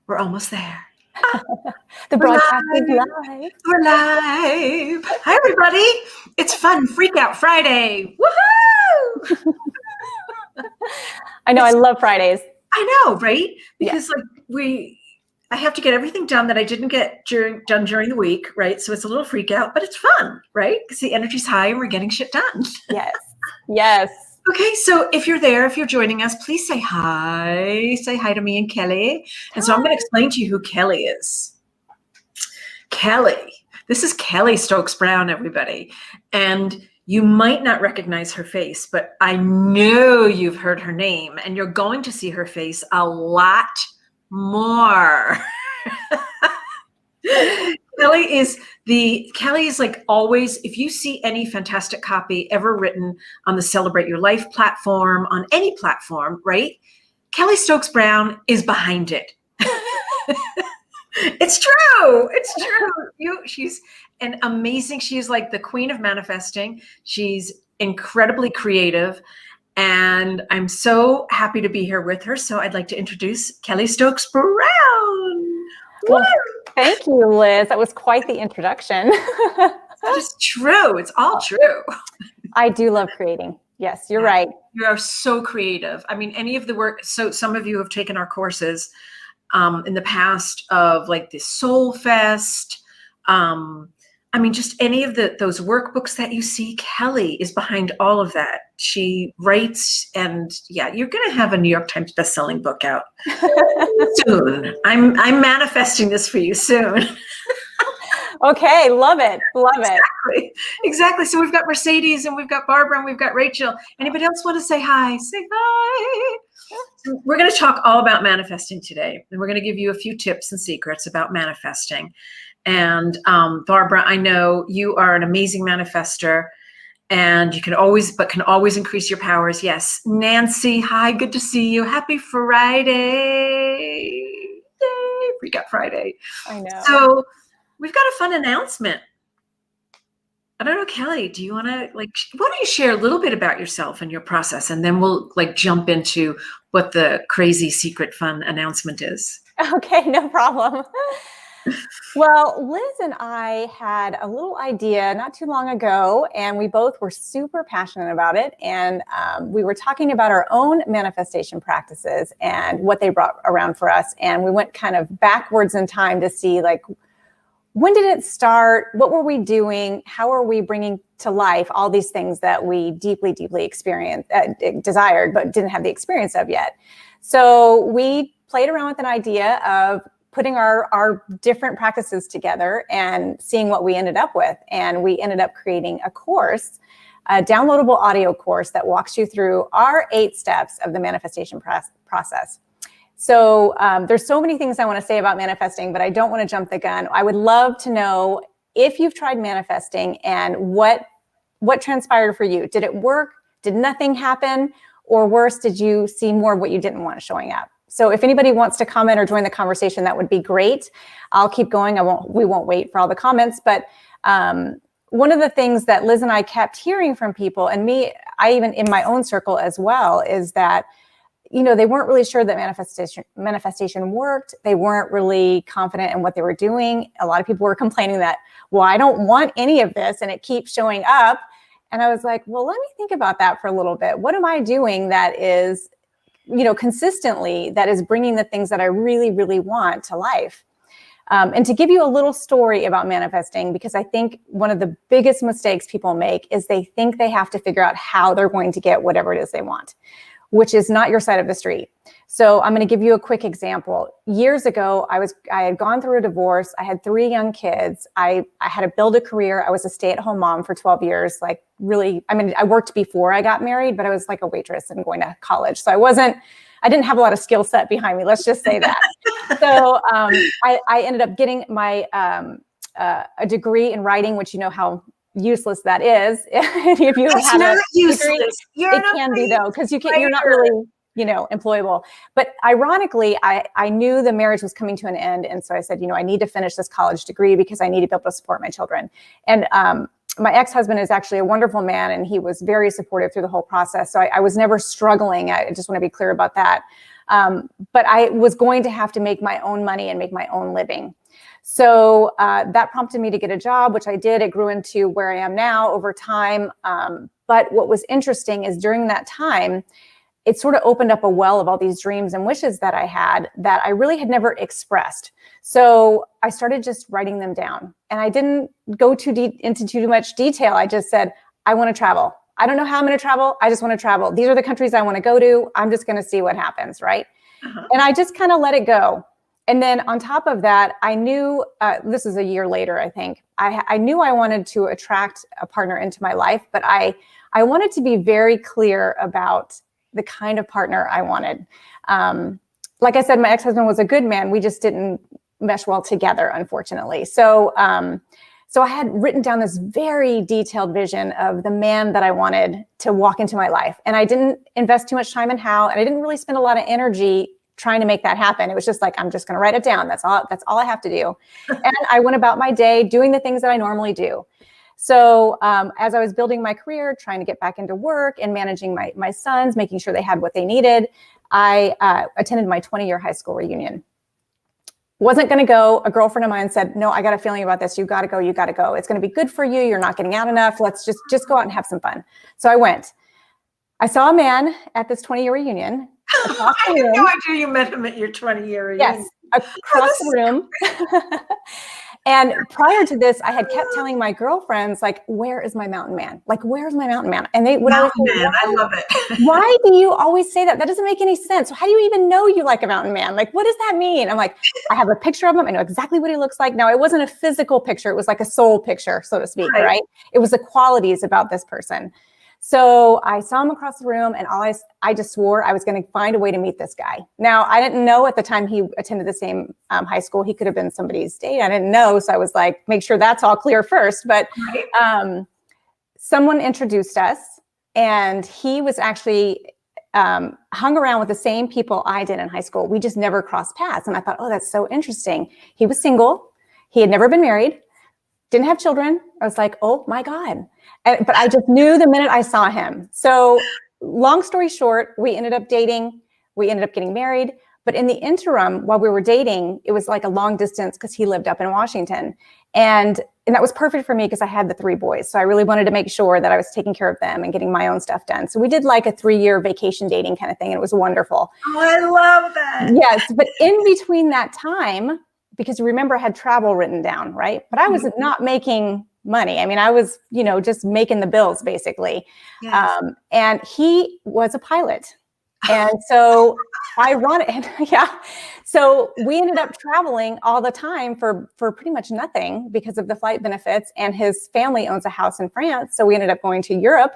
We're almost there. The We're broadcast is live. live. We're live. Hi, everybody. It's Fun Freak Out Friday. Woohoo! I know, I love Fridays. I know, right? Because I have to get everything done that I didn't get done during the week, right? So it's a little freak out, but it's fun, right? Because the energy's high and we're getting shit done. Yes. Yes. Okay, so if you're there, if you're joining us, please say hi. Say hi to me and Kelly. And so I'm going to explain to you who Kelly is. Kelly. This is Kelly Stokes Brown, everybody. And you might not recognize her face, but I know you've heard her name and you're going to see her face a lot more. Kelly is like always, if you see any fantastic copy ever written on the Celebrate Your Life platform, on any platform, right? Kelly Stokes Brown is behind it. It's true. It's true. She's an amazing, she's like the queen of manifesting. She's incredibly creative. And I'm so happy to be here with her. So I'd like to introduce Kelly Stokes Brown. Well, thank you, Liz. That was quite the introduction. That is true. It's all true. I do love creating. Yes, you're right. You are so creative. I mean, any of the work. So some of you have taken our courses in the past of like the Soul Fest. I mean, just any of those workbooks that you see, Kelly is behind all of that. She writes, and yeah, you're going to have a New York Times bestselling book out soon. I'm manifesting this for you soon. Okay, love it. Love it. Exactly. So we've got Mercedes and we've got Barbara and we've got Rachel. Anybody else want to say hi? Say hi. So we're going to talk all about manifesting today, and we're going to give you a few tips and secrets about manifesting. And Barbara, I know you are an amazing manifester, and you can always increase your powers. Yes. Nancy, hi, good to see you. Happy Friday. Yay, Freak Out Friday. I know. So we've got a fun announcement. I don't know, Kelly, do you want to why don't you share a little bit about yourself and your process, and then we'll jump into what the crazy secret fun announcement is. Okay, no problem. Well, Liz and I had a little idea not too long ago, and we both were super passionate about it. And we were talking about our own manifestation practices and what they brought around for us. And we went kind of backwards in time to see when did it start? What were we doing? How are we bringing to life all these things that we deeply, deeply desired, but didn't have the experience of yet? So we played around with an idea of putting our different practices together and seeing what we ended up with. And we ended up creating a course, a downloadable audio course that walks you through our 8 steps of the manifestation process. So there's so many things I want to say about manifesting, but I don't want to jump the gun. I would love to know if you've tried manifesting and what transpired for you. Did it work? Did nothing happen? Or worse, did you see more of what you didn't want showing up? So if anybody wants to comment or join the conversation, that would be great. I'll keep going. We won't wait for all the comments. But one of the things that Liz and I kept hearing from people, and me, I even in my own circle as well, is that they weren't really sure that manifestation worked. They weren't really confident in what they were doing. A lot of people were complaining that, well, I don't want any of this and it keeps showing up. And I was like, well, let me think about that for a little bit. What am I doing that is, consistently, that is bringing the things that I really, really want to life? And to give you a little story about manifesting, because I think one of the biggest mistakes people make is they think they have to figure out how they're going to get whatever it is they want, which is not your side of the street. So I'm going to give you a quick example. Years ago, I had gone through a divorce. I had 3 young kids. I had to build a career. I was a stay-at-home mom for 12 years. I worked before I got married, but I was like a waitress and going to college. So I didn't have a lot of skill set behind me. Let's just say that. So I ended up getting my a degree in writing, which you know how useless that is. If you That's have not a useless. degree, it can be though, because you're not really employable. But ironically, I knew the marriage was coming to an end. And so I said, I need to finish this college degree because I need to be able to support my children. And my ex-husband is actually a wonderful man, and he was very supportive through the whole process. So I was never struggling. I just want to be clear about that. But I was going to have to make my own money and make my own living. So that prompted me to get a job, which I did. It grew into where I am now over time. But what was interesting is during that time, it sort of opened up a well of all these dreams and wishes that I had that I really had never expressed. So I started just writing them down, and I didn't go into too much detail. I just said, I want to travel. I don't know how I'm going to travel. I just want to travel. These are the countries I want to go to. I'm just going to see what happens. Right. And I just kind of let it go. And then on top of that, I knew, this is a year later, I think, I knew I wanted to attract a partner into my life, but I wanted to be very clear about the kind of partner I wanted. Like I said, my ex-husband was a good man. We just didn't mesh well together, unfortunately. So I had written down this very detailed vision of the man that I wanted to walk into my life. And I didn't invest too much time in how, and I didn't really spend a lot of energy trying to make that happen. It was just like, I'm just going to write it down. That's all I have to do. And I went about my day doing the things that I normally do. So as I was building my career, trying to get back into work and managing my sons, making sure they had what they needed, I attended my 20-year high school reunion. Wasn't going to go. A girlfriend of mine said, no, I got a feeling about this. You got to go. You got to go. It's going to be good for you. You're not getting out enough. Let's just go out and have some fun. So I went. I saw a man at this 20-year reunion. I had no idea you met him at your 20-year reunion. Yes, across the room. And prior to this, I had kept telling my girlfriends, like, where is my mountain man? Like, where's my mountain man? And they would always say, I love it. Why do you always say that? That doesn't make any sense. How do you even know you like a mountain man? Like, what does that mean? I'm like, I have a picture of him. I know exactly what he looks like. Now, it wasn't a physical picture. It was like a soul picture, so to speak, right? It was the qualities about this person. So I saw him across the room, and I just swore I was going to find a way to meet this guy. Now, I didn't know at the time he attended the same high school. He could have been somebody's date. I didn't know. So I was like, make sure that's all clear first. But someone introduced us, and he was actually hung around with the same people I did in high school. We just never crossed paths. And I thought, oh, that's so interesting. He was single. He had never been married, didn't have children. I was like, oh my God. But I just knew the minute I saw him. So long story short, we ended up dating. We ended up getting married. But in the interim, while we were dating, it was like a long distance because he lived up in Washington. And that was perfect for me because I had the 3 boys. So I really wanted to make sure that I was taking care of them and getting my own stuff done. So we did like a 3-year vacation dating kind of thing. And it was wonderful. Oh, I love that. Yes. But in between that time, because remember I had travel written down, right? But I was not making money. I mean, I was, just making the bills basically. Yes. And he was a pilot. And so so we ended up traveling all the time for pretty much nothing because of the flight benefits, and his family owns a house in France. So we ended up going to Europe.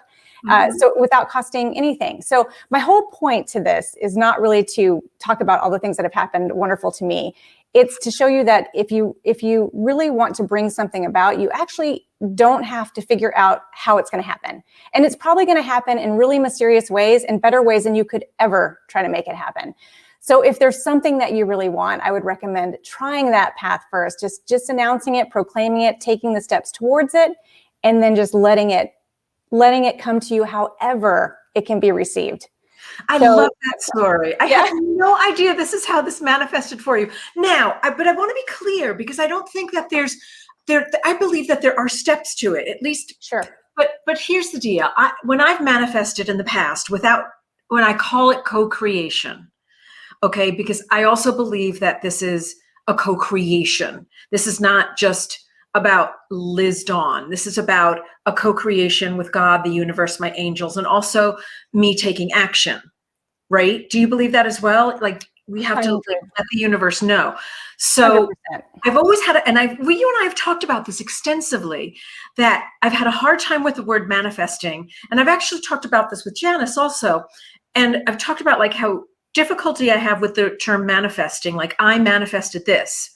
So without costing anything. So my whole point to this is not really to talk about all the things that have happened wonderful to me. It's to show you that if you really want to bring something about, you actually don't have to figure out how it's going to happen. And it's probably going to happen in really mysterious ways, in better ways than you could ever try to make it happen. So if there's something that you really want, I would recommend trying that path first, just announcing it, proclaiming it, taking the steps towards it, and then just letting it come to you however it can be received. I love that story. I had no idea this is how this manifested for you. Now, but I want to be clear because I don't think that I believe that there are steps to it, at least. Sure. But here's the deal. When I've manifested in the past when I call it co-creation, okay, because I also believe that this is a co-creation. This is not just about Liz Dawn. This is about a co-creation with God, the universe, my angels, and also me taking action, right? Do you believe that as well? Like we have to let the universe know. So 100%. I've always had, you and I have talked about this extensively, that I've had a hard time with the word manifesting. And I've actually talked about this with Janice also. And I've talked about like how difficulty I have with the term manifesting, like I manifested this.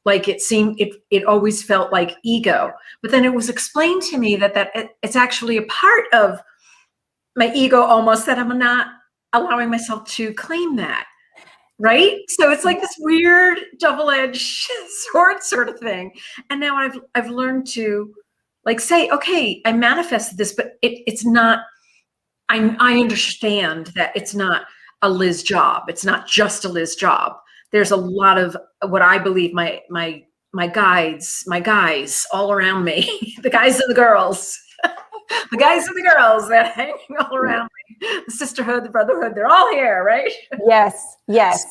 Like it always felt like ego. But then it was explained to me that it's actually a part of my ego almost, that I'm not allowing myself to claim that, right? So it's like this weird double-edged sword sort of thing. And now I've learned to like say, okay, I manifested this, but it's not, I understand that it's not a Liz job. It's not just a Liz job. There's a lot of what I believe my guys all around me, the guys and the girls, the guys and the girls that hang all around me, the sisterhood, the brotherhood, they're all here, right? Yes, yes. So,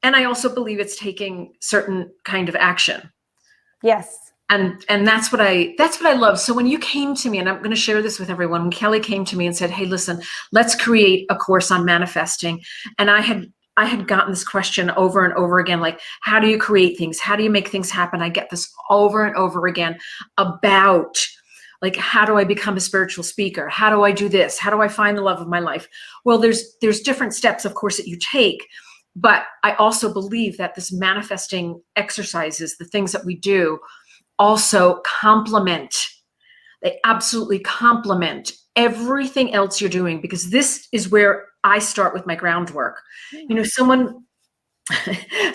and I also believe it's taking certain kind of action. Yes. And that's what I love. So when you came to me, and I'm going to share this with everyone, when Kelly came to me and said, hey, listen, let's create a course on manifesting. And I had gotten this question over and over again, like, how do you create things? How do you make things happen? I get this over and over again about, like, how do I become a spiritual speaker? How do I do this? How do I find the love of my life? Well, there's different steps, of course, that you take. But I also believe that this manifesting exercises, the things that we do, also complement. They absolutely complement everything else you're doing, because this is where I start with my groundwork. You know, someone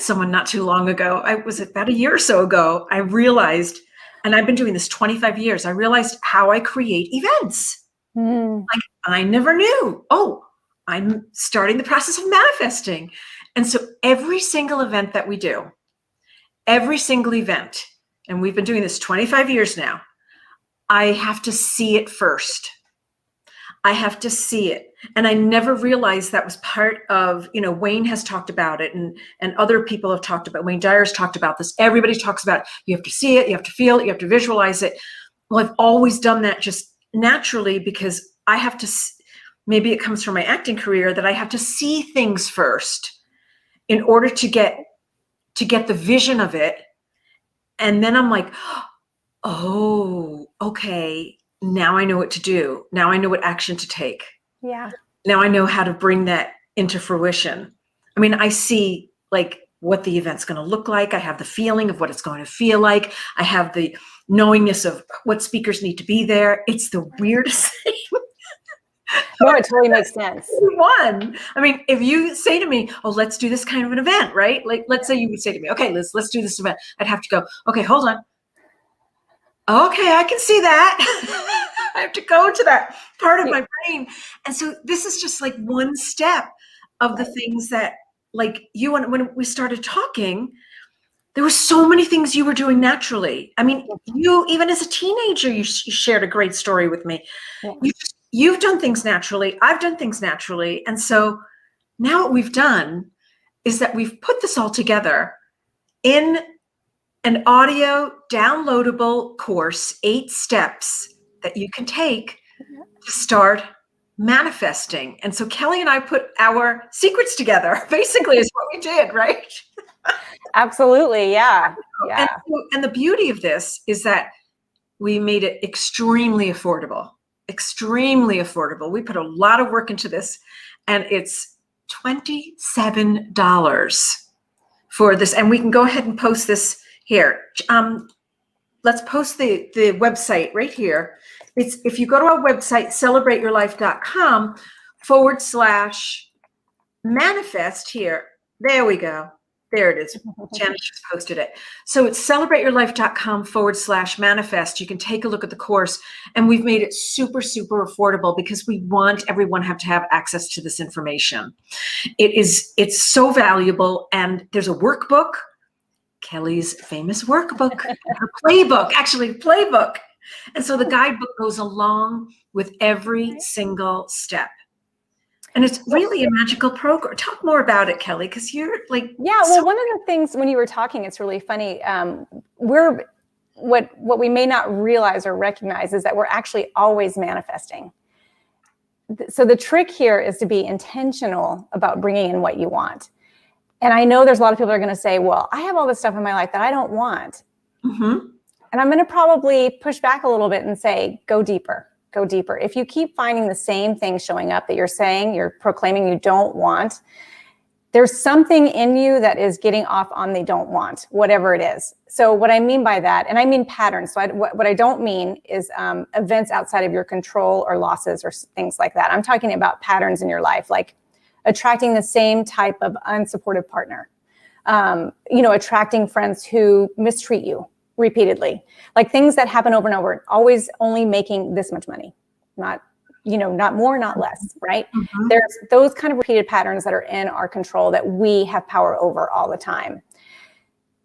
not too long ago, I was about a year or so ago, I realized, and I've been doing this 25 years, I realized how I create events. Like, I never knew. Oh, I'm starting the process of manifesting. And so every single event that we do, every single event, and we've been doing this 25 years now, I have to see it first. I have to see it. And I never realized that was part of, you know, Wayne has talked about it, and other people have talked about, Wayne Dyer's talked about this. Everybody talks about it. You have to see it, you have to feel it, you have to visualize it. Well, I've always done that just naturally, because I have to, maybe it comes from my acting career, that I have to see things first in order to get the vision of it. And then I'm like, oh, okay, now I know what to do. Now I know what action to take. Yeah. Now I know how to bring that into fruition. I mean, I see, like, what the event's going to look like. I have the feeling of what it's going to feel like. I have the knowingness of what speakers need to be there. It's the weirdest thing. No, it totally makes sense. One. I mean, if you say to me, oh, let's do this kind of an event, right? Like, let's say you would say to me, okay, Liz, let's do this event. I'd have to go, okay, hold on. Okay, I can see that. I have to go to that part of my brain. And so this is just like one step of the things that, like, you, when we started talking, there were so many things you were doing naturally. I mean, you, even as a teenager, you shared a great story with me. You've done things naturally. I've done things naturally. And so now what we've done is that we've put this all together in an audio downloadable course, 8 steps that you can take to start manifesting. And so Kelly and I put our secrets together, basically, is what we did, right? Absolutely. Yeah. Yeah. And the beauty of this is that we made it extremely affordable. Extremely affordable. We put a lot of work into this, and it's $27 for this. And we can go ahead and post this here. Let's post the website right here. It's, if you go to our website, celebrateyourlife.com/manifest here. There we go. There it is. Janet just posted it. So it's celebrateyourlife.com/manifest. You can take a look at the course, and we've made it super, super affordable because we want everyone to have access to this information. It's so valuable. And there's a workbook, Kelly's famous workbook, her playbook. And so the guidebook goes along with every single step. And it's really a magical program. Talk more about it, Kelly, because you're like, yeah. Well, one of the things when you were talking, it's really funny. What we may not realize or recognize is that we're actually always manifesting. So the trick here is to be intentional about bringing in what you want. And I know there's a lot of people that are going to say, well, I have all this stuff in my life that I don't want. Mm-hmm. And I'm going to probably push back a little bit and say, go deeper. Go deeper. If you keep finding the same things showing up that you're proclaiming you don't want, there's something in you that is getting off on the don't want, whatever it is. So what I mean by that, and I mean patterns. So what I don't mean is events outside of your control or losses or things like that. I'm talking about patterns in your life, like attracting the same type of unsupportive partner, attracting friends who mistreat you repeatedly, like things that happen over and over, always only making this much money, not not more, not less, right? Mhm. There's those kind of repeated patterns that are in our control that we have power over all the time.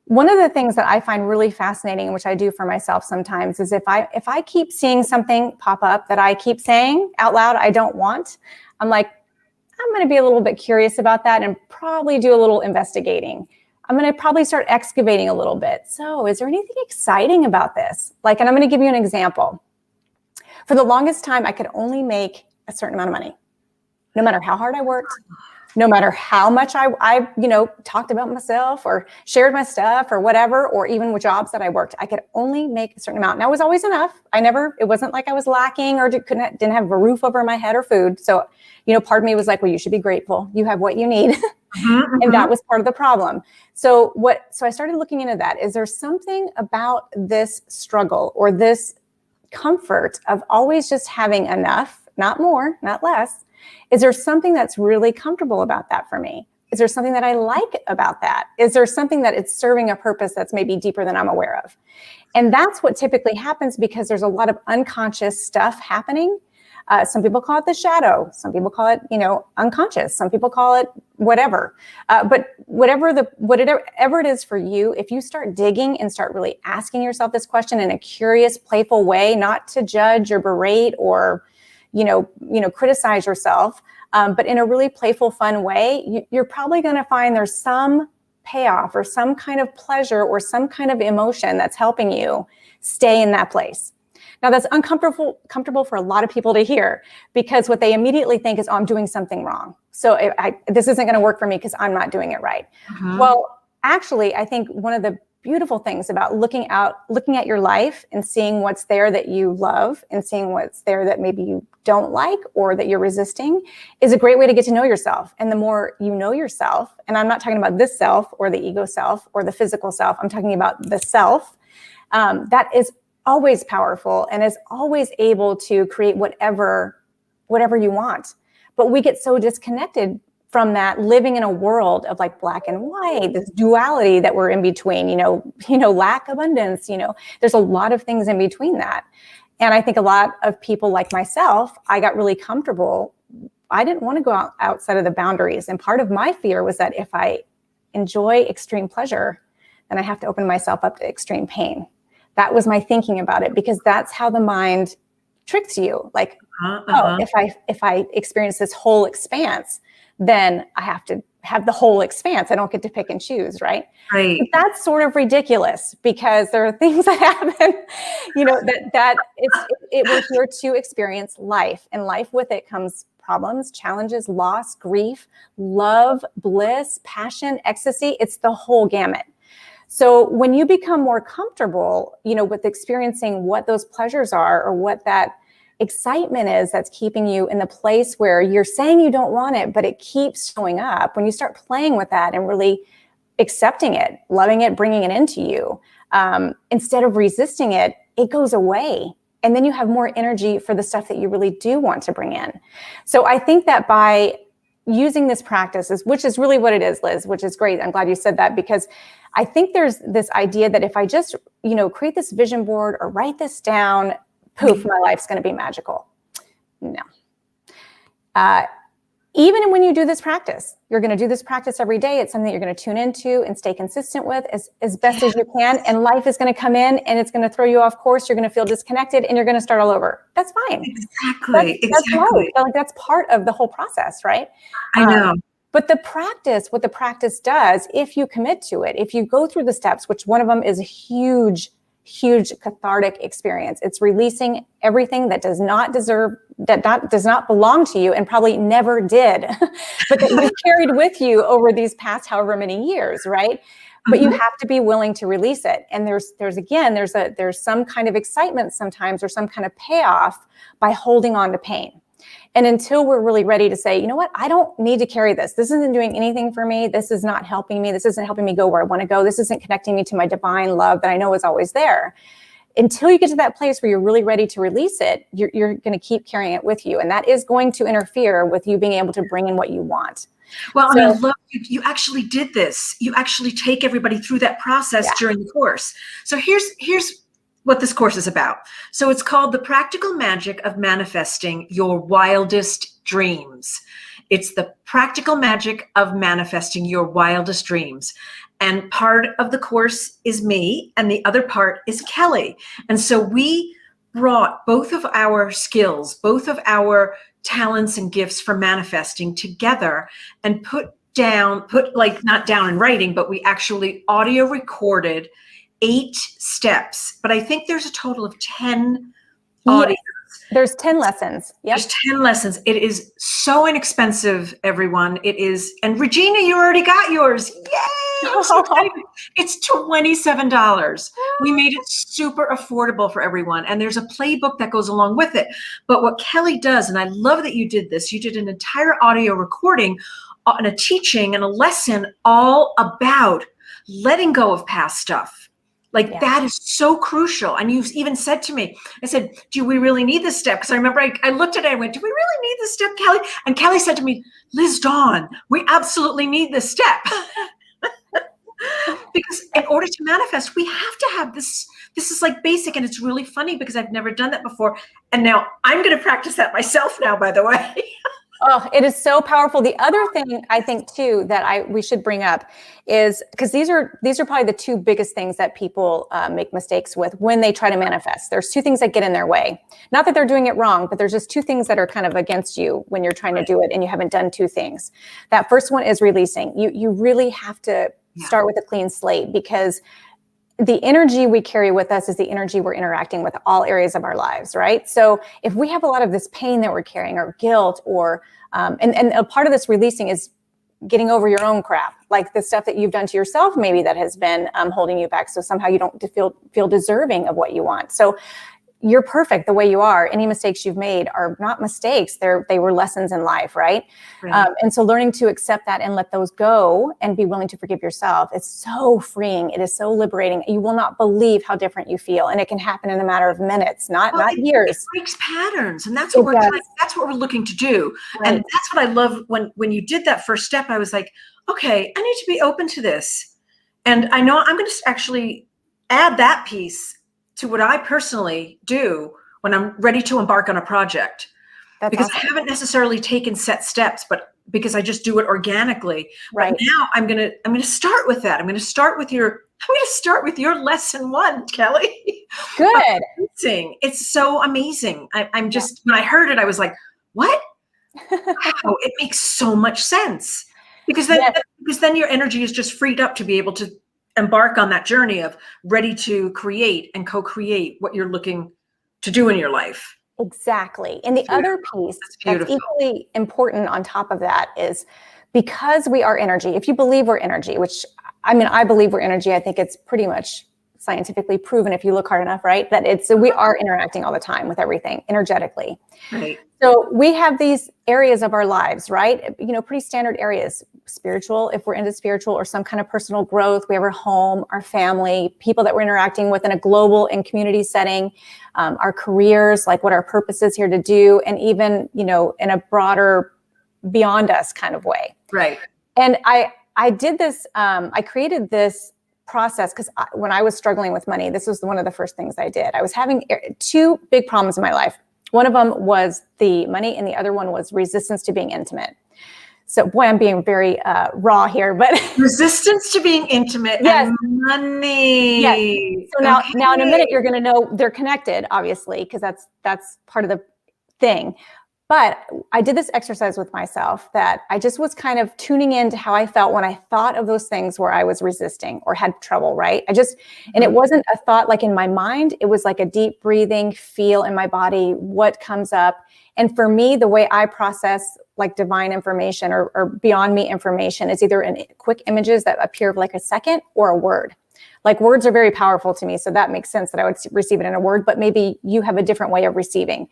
One of the things that I find really fascinating, which I do for myself sometimes, is if I keep seeing something pop up that I keep saying out loud I don't want, I'm like, I'm going to be a little bit curious about that and probably do a little investigating. I'm going to probably start excavating a little bit. So is there anything exciting about this? Like, and I'm going to give you an example. For the longest time, I could only make a certain amount of money, no matter how hard I worked, no matter how much I talked about myself or shared my stuff or whatever, or even with jobs that I worked, I could only make a certain amount. Now it was always enough. It wasn't like I was lacking or didn't have a roof over my head or food. So, part of me was like, well, you should be grateful. You have what you need. Mm-hmm. And that was part of the problem. So I started looking into that. Is there something about this struggle or this comfort of always just having enough, not more, not less? Is there something that's really comfortable about that for me? Is there something that I like about that? Is there something that it's serving a purpose that's maybe deeper than I'm aware of? And that's what typically happens because there's a lot of unconscious stuff happening. Some people call it the shadow. Some people call it, unconscious. Some people call it whatever. But whatever it is for you, if you start digging and start really asking yourself this question in a curious, playful way, not to judge or berate or criticize yourself, but in a really playful, fun way, you're probably going to find there's some payoff or some kind of pleasure or some kind of emotion that's helping you stay in that place. Now that's comfortable for a lot of people to hear because what they immediately think is, oh, I'm doing something wrong. So this isn't going to work for me because I'm not doing it right. Mm-hmm. Well, actually, I think one of the beautiful things about looking at your life and seeing what's there that you love and seeing what's there that maybe you don't like or that you're resisting is a great way to get to know yourself. And the more you know yourself, and I'm not talking about this self or the ego self or the physical self, I'm talking about the self, that is always powerful and is always able to create whatever you want. But we get so disconnected from that, living in a world of like black and white, this duality that we're in between, lack, abundance, there's a lot of things in between that. And I think a lot of people like myself, I got really comfortable. I didn't want to go outside of the boundaries. And part of my fear was that if I enjoy extreme pleasure, then I have to open myself up to extreme pain. That was my thinking about it, because that's how the mind tricks you. Like, oh, if I experience this whole expanse, then I have to have the whole expanse. I don't get to pick and choose, right? Right. But that's sort of ridiculous because there are things that happen, we're here to experience life, and life with it comes problems, challenges, loss, grief, love, bliss, passion, ecstasy. It's the whole gamut. So when you become more comfortable, with experiencing what those pleasures are or what that excitement is that's keeping you in the place where you're saying you don't want it, but it keeps showing up, when you start playing with that and really accepting it, loving it, bringing it into you, instead of resisting it, it goes away. And then you have more energy for the stuff that you really do want to bring in. So I think that by using this practice, which is really what it is, Liz, which is great. I'm glad you said that, because I think there's this idea that if I just, create this vision board or write this down, poof, my life's going to be magical. No. Even when you do this practice, you're going to do this practice every day. It's something that you're going to tune into and stay consistent with as best as you can. And life is going to come in and it's going to throw you off course. You're going to feel disconnected and you're going to start all over. That's fine. Exactly. That's life. Like, that's part of the whole process, right? I know. But what the practice does, if you commit to it, if you go through the steps, which one of them is a huge cathartic experience. It's releasing everything that does not belong to you and probably never did, but that you carried with you over these past however many years, right? But you have to be willing to release it. And there's some kind of excitement sometimes, or some kind of payoff by holding on to pain. And until we're really ready to say, you know what, I don't need to carry this. This isn't doing anything for me. This is not helping me. This isn't helping me go where I want to go. This isn't connecting me to my divine love that I know is always there. Until you get to that place where you're really ready to release it, you're going to keep carrying it with you. And that is going to interfere with you being able to bring in what you want. Well, and I love you actually did this. You actually take everybody through that process during the course. So here's what this course is about. So it's called The Practical Magic of Manifesting Your Wildest Dreams. It's the practical magic of manifesting your wildest dreams. And part of the course is me, and the other part is Kelly. And so we brought both of our skills, both of our talents and gifts for manifesting together and put like not down in writing, but we actually audio recorded 8 steps. But I think there's a total of 10 audio. There's 10 lessons. Yep. There's 10 lessons. It is so inexpensive, everyone. It is. And Regina, you already got yours. Yay! I'm so excited. It's $27. We made it super affordable for everyone. And there's a playbook that goes along with it. But what Kelly does, and I love that you did this, you did an entire audio recording and a teaching and a lesson all about letting go of past stuff. Like that is so crucial. And you've even said to me, I said, do we really need this step? Because I remember I looked at it, I went, do we really need this step, Kelly? And Kelly said to me, Liz Dawn, we absolutely need this step. Because in order to manifest, we have to have this. This is like basic, and it's really funny because I've never done that before. And now I'm going to practice that myself now, by the way. Oh, it is so powerful. The other thing I think too that we should bring up is because these are probably the 2 biggest things that people make mistakes with when they try to manifest. There's 2 things that get in their way. Not that they're doing it wrong, but there's just 2 things that are kind of against you when you're trying to do it and you haven't done 2 things. That first one is releasing. You really have to start with a clean slate, because the energy we carry with us is the energy we're interacting with all areas of our lives, right? So if we have a lot of this pain that we're carrying, or guilt, or and a part of this releasing is getting over your own crap, like the stuff that you've done to yourself, maybe that has been holding you back. So somehow you don't feel deserving of what you want. So you're perfect the way you are. Any mistakes you've made are not mistakes. They were lessons in life, right? And so learning to accept that and let those go and be willing to forgive yourself, it's so freeing. It is so liberating. You will not believe how different you feel. And it can happen in a matter of minutes, not years. It breaks patterns. And that's what that's what we're looking to do. Right. And that's what I love when you did that first step. I was like, okay, I need to be open to this. And I know I'm going to actually add that piece to what I personally do when I'm ready to embark on a project. That's because awesome. I haven't necessarily taken set steps, but because I just do it organically. Right. But now I'm gonna start with that. I'm gonna start with your lesson 1, Kelly. Good. It's so amazing. I'm just when I heard it, I was like, what? Wow, it makes so much sense. Because then your energy is just freed up to be able to embark on that journey of ready to create and co-create what you're looking to do in your life. Exactly. And the other piece that's equally important on top of that is because we are energy. If you believe we're energy, which I believe we're energy, I think it's pretty much scientifically proven if you look hard enough, right? That we are interacting all the time with everything energetically. Right. So we have these areas of our lives, right? Pretty standard areas, spiritual, if we're into spiritual, or some kind of personal growth. We have our home, our family, people that we're interacting with in a global and community setting, our careers, like what our purpose is here to do, and even, in a broader, beyond us kind of way. Right. And I did this, I created this process because when I was struggling with money, this was one of the first things I did. I was having 2 big problems in my life. One of them was the money, and the other one was resistance to being intimate. So, boy, I'm being very raw here, but resistance to being intimate and money. Yes. So now in a minute, you're going to know they're connected, obviously, because that's part of the thing. But I did this exercise with myself that I just was kind of tuning into how I felt when I thought of those things where I was resisting or had trouble, right? And it wasn't a thought like in my mind, it was like a deep breathing, feel in my body, what comes up. And for me, the way I process like divine information or beyond me information is either in quick images that appear like a second or a word. Like words are very powerful to me. So that makes sense that I would receive it in a word, but maybe you have a different way of receiving.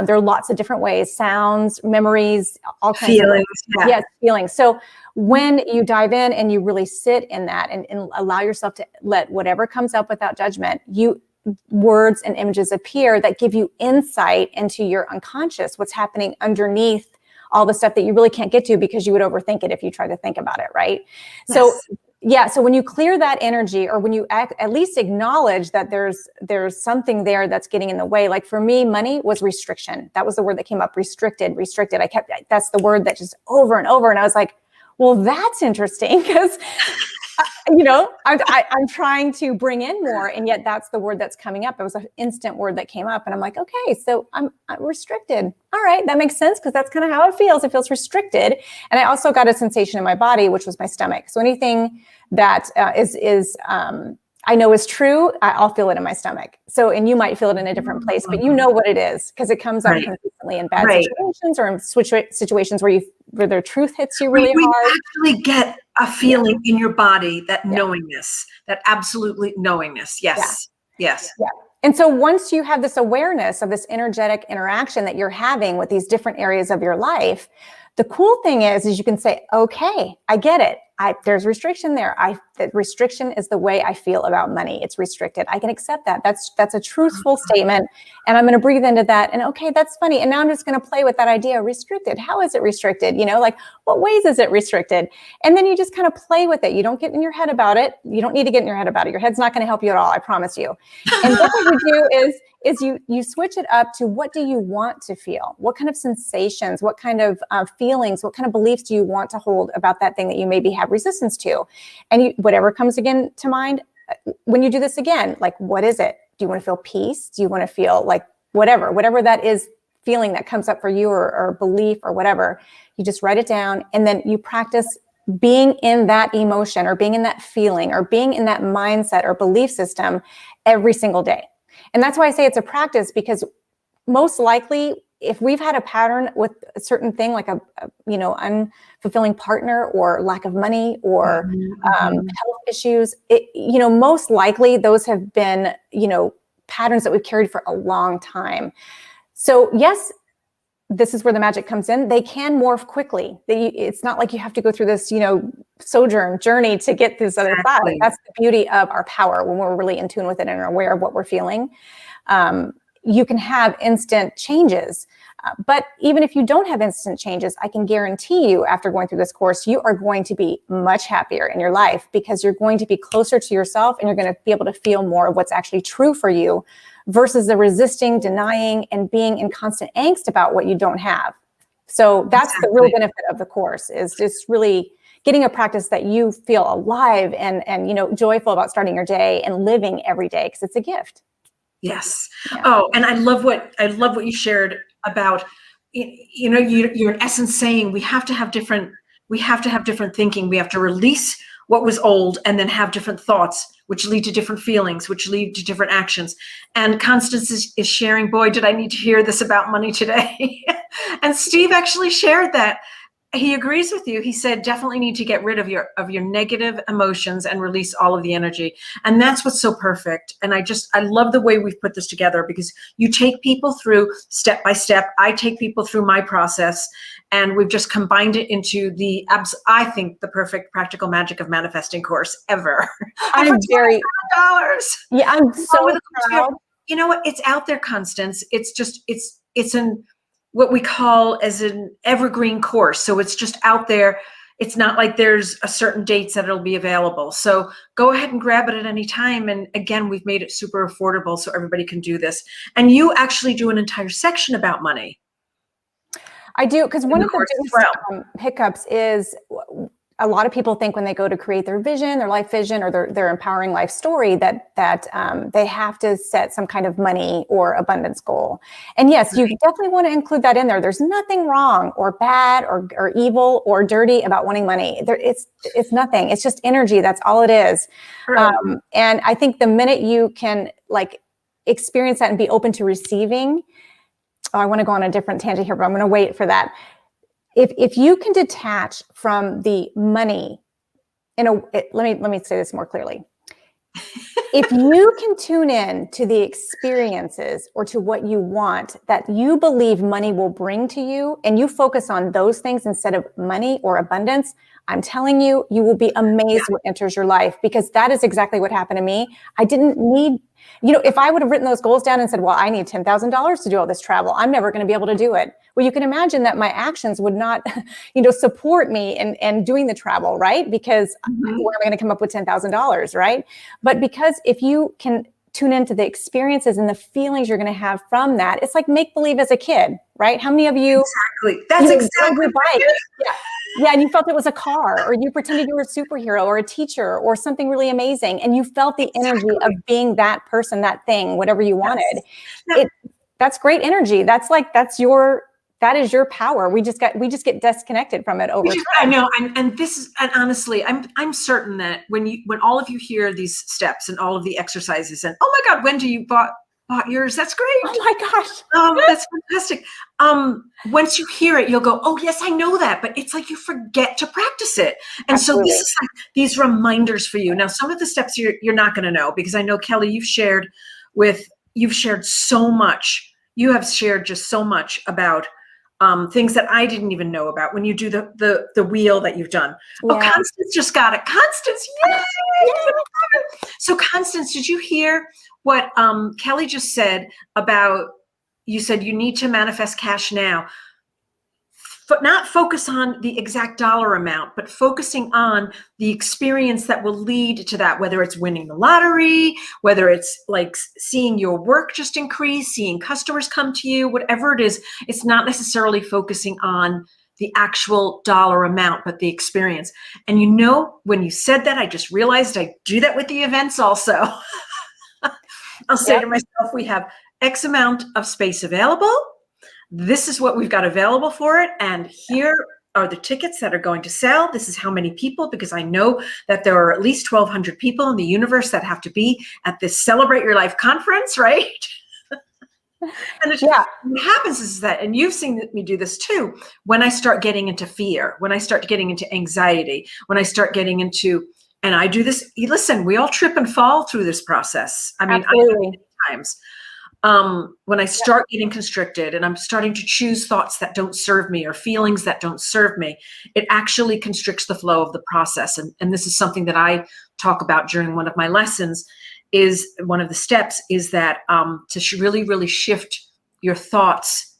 There are lots of different ways, sounds, memories, all kinds of feelings. Yes, feelings. So when you dive in and you really sit in that and allow yourself to let whatever comes up without judgment, words and images appear that give you insight into your unconscious, what's happening underneath all the stuff that you really can't get to because you would overthink it if you try to think about it, right? Yes. So Yeah. So when you clear that energy, or when you at least acknowledge that there's something there that's getting in the way. Like for me, money was restriction. That was the word that came up. Restricted. That's the word that just over and over. And I was like, well, that's interesting, because I'm trying to bring in more, and yet that's the word that's coming up. It was an instant word that came up, and I'm like, okay, so I'm restricted. All right, that makes sense, because that's kind of how it feels. It feels restricted, and I also got a sensation in my body, which was my stomach. So anything that I know is true, I'll feel it in my stomach. So, and you might feel it in a different place, but you know what it is, because it comes up consistently in bad situations, or in situations where their truth hits you really hard. We actually get a feeling in your body, that knowingness, that absolutely knowingness. Yes. Yes. Yeah. And so once you have this awareness of this energetic interaction that you're having with these different areas of your life, the cool thing is you can say, okay, I get it. There's restriction there. That restriction is the way I feel about money. It's restricted. I can accept that. That's a truthful statement. And I'm going to breathe into that. And okay, that's funny. And now I'm just going to play with that idea. Restricted. How is it restricted? Like, what ways is it restricted? And then you just kind of play with it. You don't get in your head about it. You don't need to get in your head about it. Your head's not going to help you at all. I promise you. And then what you do is you switch it up to, what do you want to feel? What kind of sensations, what kind of feelings, what kind of beliefs do you want to hold about that thing that you maybe have resistance to? And whatever comes again to mind, when you do this again, like, what is it? Do you want to feel peace? Do you want to feel like whatever that is, feeling that comes up for you, or belief, or whatever, you just write it down, and then you practice being in that emotion, or being in that feeling, or being in that mindset or belief system every single day. And that's why I say it's a practice, because most likely, if we've had a pattern with a certain thing, like a unfulfilling partner, or lack of money, or health issues, most likely those have been, patterns that we've carried for a long time. So yes, this is where the magic comes in. They can morph quickly. It's not like you have to go through this, sojourn journey to get this other thought. That's the beauty of our power, when we're really in tune with it and are aware of what we're feeling. You can have instant changes. But even if you don't have instant changes, I can guarantee you, after going through this course, you are going to be much happier in your life, because you're going to be closer to yourself, and you're going to be able to feel more of what's actually true for you, versus the resisting, denying, and being in constant angst about what you don't have. So that's the real benefit of the course, is just really getting a practice that you feel alive and joyful about starting your day and living every day, because it's a gift. Yes. Yeah. Oh, and I love what you shared about, you're in essence saying we have to have different thinking. We have to release what was old, and then have different thoughts, which lead to different feelings, which lead to different actions. And Constance is sharing, boy, did I need to hear this about money today. And Steve actually shared that. He agrees with you. He said, definitely need to get rid of your negative emotions and release all of the energy. And that's what's so perfect. And I love the way we've put this together, because you take people through step by step. I take people through my process, and we've just combined it into I think, the perfect practical magic of manifesting course ever. I'm very $100. Yeah, I'm so proud. You know what? It's out there, Constance. It's just, it's an what we call as an evergreen course. So it's just out there. It's not like there's a certain dates that it'll be available. So go ahead and grab it at any time. And again, we've made it super affordable so everybody can do this. And you actually do an entire section about money. I do, because one of the biggest hiccups is, a lot of people think when they go to create their vision, their life vision, or their empowering life story, that they have to set some kind of money or abundance goal. And yes, you definitely want to include that in there. There's nothing wrong or bad or evil or dirty about wanting money. It's nothing. It's just energy. That's all it is. Right. And I think the minute you can experience that and be open to receiving, I want to go on a different tangent here, but I'm going to wait for that. If you can detach from the money, let me say this more clearly. If you can tune in to the experiences or to what you want that you believe money will bring to you, and you focus on those things instead of money or abundance, I'm telling you, you will be amazed what enters your life, because that is exactly what happened to me. I didn't need If I would have written those goals down and said, well, I need $10,000 to do all this travel, I'm never going to be able to do it. Well, you can imagine that my actions would not, support me in doing the travel, right? Because where am I going to come up with $10,000, right? But because if you can tune into the experiences and the feelings you're going to have from that, it's like make believe as a kid, right? How many of you? Exactly. That's exactly right. Yeah, and you felt it was a car, or you pretended you were a superhero or a teacher or something really amazing, and you felt the energy of being that person, that thing, whatever you wanted. That's great energy. That is your power. We just get disconnected from it over time. I know, and honestly, I'm certain that when all of you hear these steps and all of the exercises, and oh my God, Wendy, you bought yours. That's great. Oh my gosh. That's fantastic. Once you hear it, you'll go, oh yes, I know that, but it's like you forget to practice it. And Absolutely. So this is like these reminders for you. Now, some of the steps you're not going to know, because I know, Kelly, you've shared so much. You have shared just so much about things that I didn't even know about when you do the wheel that you've done. Yeah. Oh, Constance just got it. Constance, yay! So Constance, did you hear what Kelly just said about, you said you need to manifest cash now, but not focus on the exact dollar amount, but focusing on the experience that will lead to that, whether it's winning the lottery, whether it's like seeing your work just increase, seeing customers come to you, whatever it is. It's not necessarily focusing on the actual dollar amount, but the experience. And when you said that, I just realized I do that with the events also. I'll say to myself, we have X amount of space available. This is what we've got available for it. And here are the tickets that are going to sell. This is how many people, because I know that there are at least 1,200 people in the universe that have to be at this Celebrate Your Life conference, right? And what happens is that, and you've seen me do this too, when I start getting into fear, when I start getting into anxiety, when I start getting into, and I do this, listen, we all trip and fall through this process. I mean, Absolutely. times. When I start getting constricted and I'm starting to choose thoughts that don't serve me or feelings that don't serve me, it actually constricts the flow of the process. And this is something that I talk about during one of my lessons. Is one of the steps is that to really, really shift your thoughts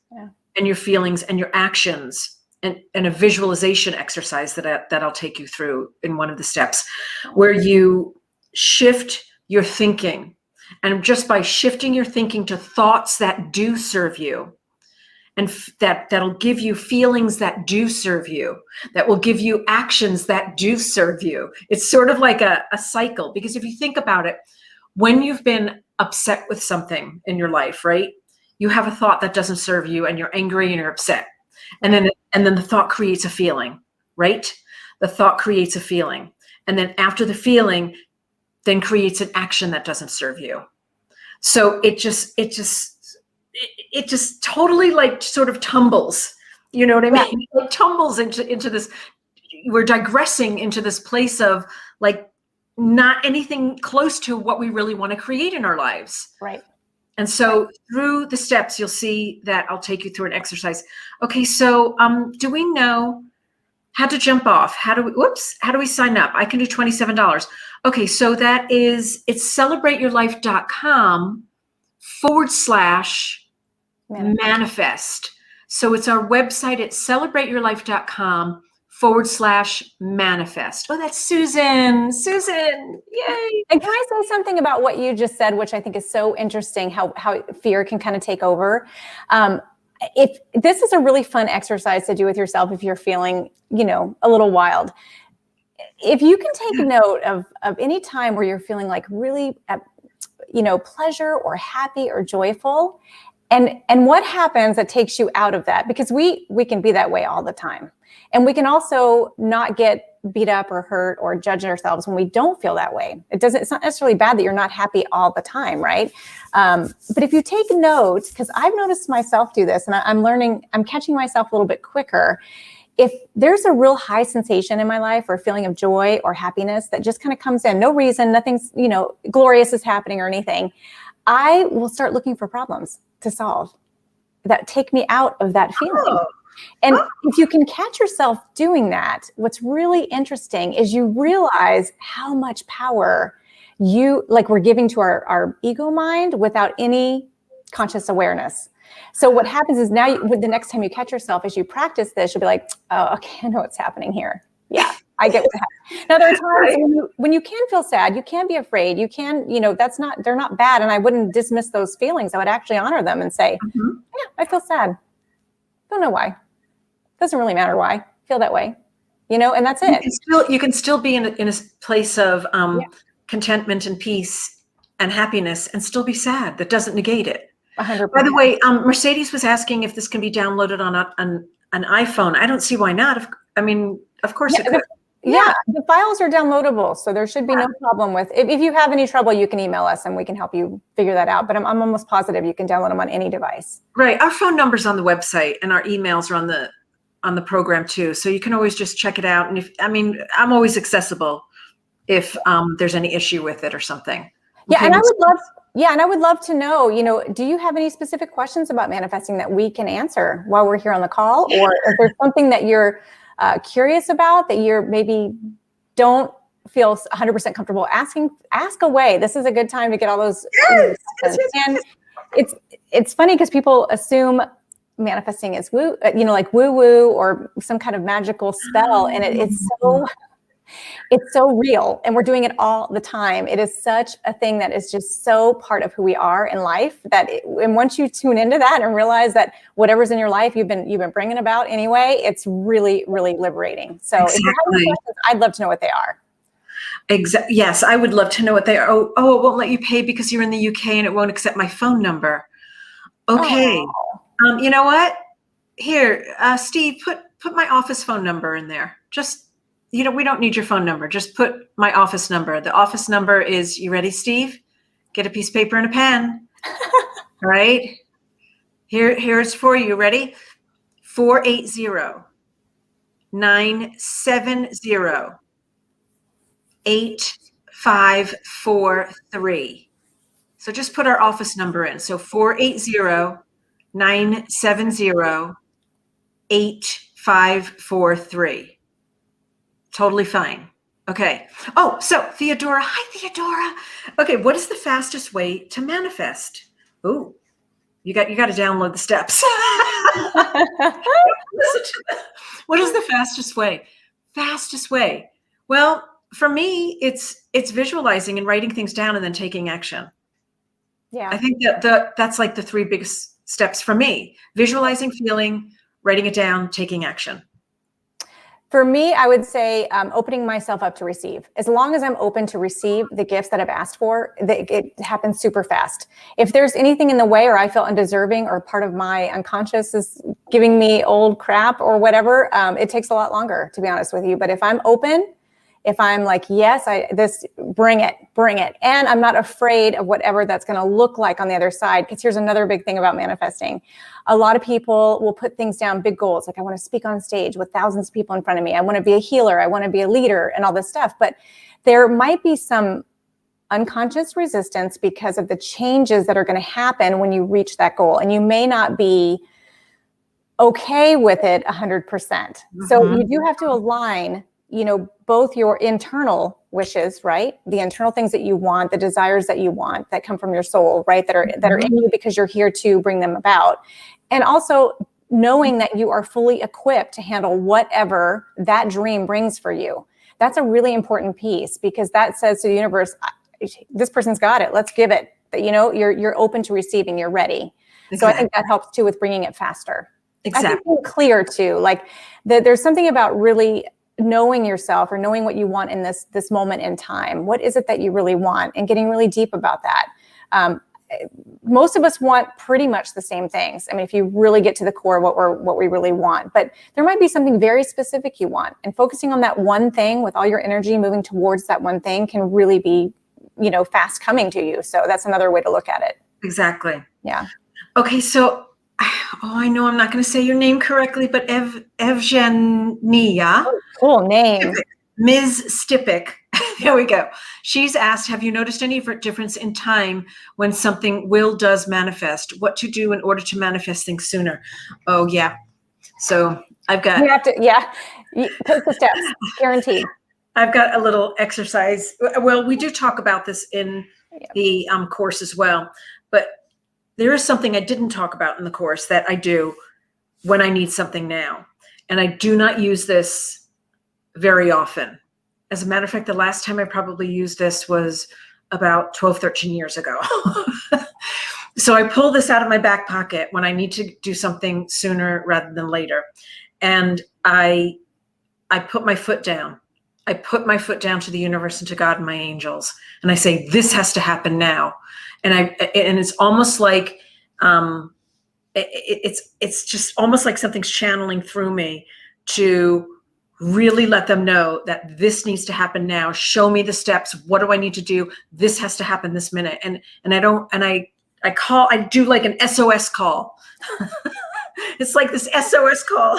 and your feelings and your actions, and a visualization exercise that I'll take you through in one of the steps, where you shift your thinking. And just by shifting your thinking to thoughts that do serve you, and that'll give you feelings that do serve you, that will give you actions that do serve you. It's sort of like a cycle, because if you think about it, when you've been upset with something in your life, right? You have a thought that doesn't serve you and you're angry and you're upset. And then the thought creates a feeling, right? The thought creates a feeling. And then after the feeling, then creates an action that doesn't serve you. So it just totally like sort of tumbles, you know what I mean? It tumbles into this, we're digressing into this place of like not anything close to what we really want to create in our lives. Right. And so through the steps, you'll see that I'll take you through an exercise. Okay. So do we know how to jump off? How do we sign up? I can do $27. Okay. So it's celebrateyourlife.com/manifest. So it's our website at celebrateyourlife.com/manifest. Oh, that's Susan. Susan. Yay. And can I say something about what you just said, which I think is so interesting, how fear can kind of take over. If this is a really fun exercise to do with yourself, if you're feeling, a little wild, if you can take note of any time where you're feeling like really, pleasure or happy or joyful, and what happens that takes you out of that, because we can be that way all the time. And we can also not get beat up or hurt or judge ourselves when we don't feel that way. It's not necessarily bad that you're not happy all the time, right? But if you take notes, because I've noticed myself do this, and I'm catching myself a little bit quicker. If there's a real high sensation in my life or a feeling of joy or happiness that just kind of comes in, no reason, nothing's, glorious is happening or anything, I will start looking for problems to solve that take me out of that feeling. And if you can catch yourself doing that, what's really interesting is you realize how much power we're giving to our ego mind without any conscious awareness. So what happens is now the next time you catch yourself, as you practice this, you'll be like, oh, okay, I know what's happening here. Yeah, I get what happened. Now there are times when you can feel sad, you can be afraid, you can, they're not bad. And I wouldn't dismiss those feelings. I would actually honor them and say, yeah, I feel sad. Don't know why. Doesn't really matter why. Feel that way, and that's it. You can still be in a place of contentment and peace and happiness and still be sad. That doesn't negate it. 100%. By the way, Mercedes was asking if this can be downloaded on an iPhone. I don't see why not. Of course it could. The files are downloadable, so there should be no problem with. If you have any trouble, you can email us and we can help you figure that out. But I'm almost positive you can download them on any device. Right. Our phone number's on the website and our emails are on the program too, so you can always just check it out. And I'm always accessible if there's any issue with it or something. Yeah, and I would love to know, do you have any specific questions about manifesting that we can answer while we're here on the call? Or is there something that you're curious about that you're maybe don't feel 100% comfortable asking? Ask away. This is a good time to get all those. Yes. And it's funny because people assume manifesting is woo, like woo woo or some kind of magical spell. And it's so real, and we're doing it all the time. It is such a thing that is just so part of who we are in life and once you tune into that and realize that whatever's in your life you've been bringing about anyway, it's really, really liberating. So If you have any questions, I'd love to know what they are. Yes, I would love to know what they are. Oh, it won't let you pay because you're in the UK and it won't accept my phone number. Okay. Oh. You know what? Here, Steve, put my office phone number in there. Just we don't need your phone number. Just put my office number. The office number is, you ready, Steve? Get a piece of paper and a pen. All right. Here's for you. Ready? 480-970-8543. So just put our office number in. So 480-970-8543. Totally fine. Okay. Oh, so Theodora. Hi, Theodora. Okay. What is the fastest way to manifest? Ooh, you got to download the steps. Listen to that. What is the fastest way? Fastest way. Well, for me, it's visualizing and writing things down and then taking action. Yeah. I think that's like the three biggest steps for me: visualizing, feeling, writing it down, taking action. For me, I would say opening myself up to receive. As long as I'm open to receive the gifts that I've asked for, it happens super fast. If there's anything in the way or I feel undeserving or part of my unconscious is giving me old crap or whatever, it takes a lot longer, to be honest with you. But if I'm open, if I'm like, yes, bring it. And I'm not afraid of whatever that's going to look like on the other side. Because here's another big thing about manifesting. A lot of people will put things down, big goals. Like, I want to speak on stage with thousands of people in front of me. I want to be a healer. I want to be a leader and all this stuff. But there might be some unconscious resistance because of the changes that are going to happen when you reach that goal. And you may not be okay with it 100%. Mm-hmm. So you do have to align both your internal wishes, right? The internal things that you want, the desires that you want that come from your soul, right? That are in you because you're here to bring them about. And also knowing that you are fully equipped to handle whatever that dream brings for you. That's a really important piece because that says to the universe, this person's got it. Let's give it. That, you're open to receiving, you're ready. Exactly. So I think that helps too with bringing it faster. Exactly. I think being clear too, like there's something about really knowing yourself or knowing what you want in this moment in time. What is it that you really want? And getting really deep about that. Most of us want pretty much the same things. I mean, if you really get to the core of what we really want, but there might be something very specific you want, and focusing on that one thing with all your energy moving towards that one thing can really be, fast coming to you. So that's another way to look at it. Exactly. Yeah. Okay. So, I know I'm not going to say your name correctly, but Evgenia. Oh, cool name. Ms. Stipik. There we go. She's asked, have you noticed any difference in time when something does manifest? What to do in order to manifest things sooner? Oh, yeah. So I've got, You have to, yeah, post the steps, guaranteed. I've got a little exercise. Well, we do talk about this in the course as well, but there is something I didn't talk about in the course that I do when I need something now. And I do not use this very often. As a matter of fact, the last time I probably used this was about 12, 13 years ago. So I pull this out of my back pocket when I need to do something sooner rather than later. And I put my foot down. I put my foot down to the universe and to God and my angels. And I say, this has to happen now. And it's almost like, it's just almost like something's channeling through me to really let them know that this needs to happen now. Show me the steps. What do I need to do? This has to happen this minute. And I do like an SOS call. It's like this SOS call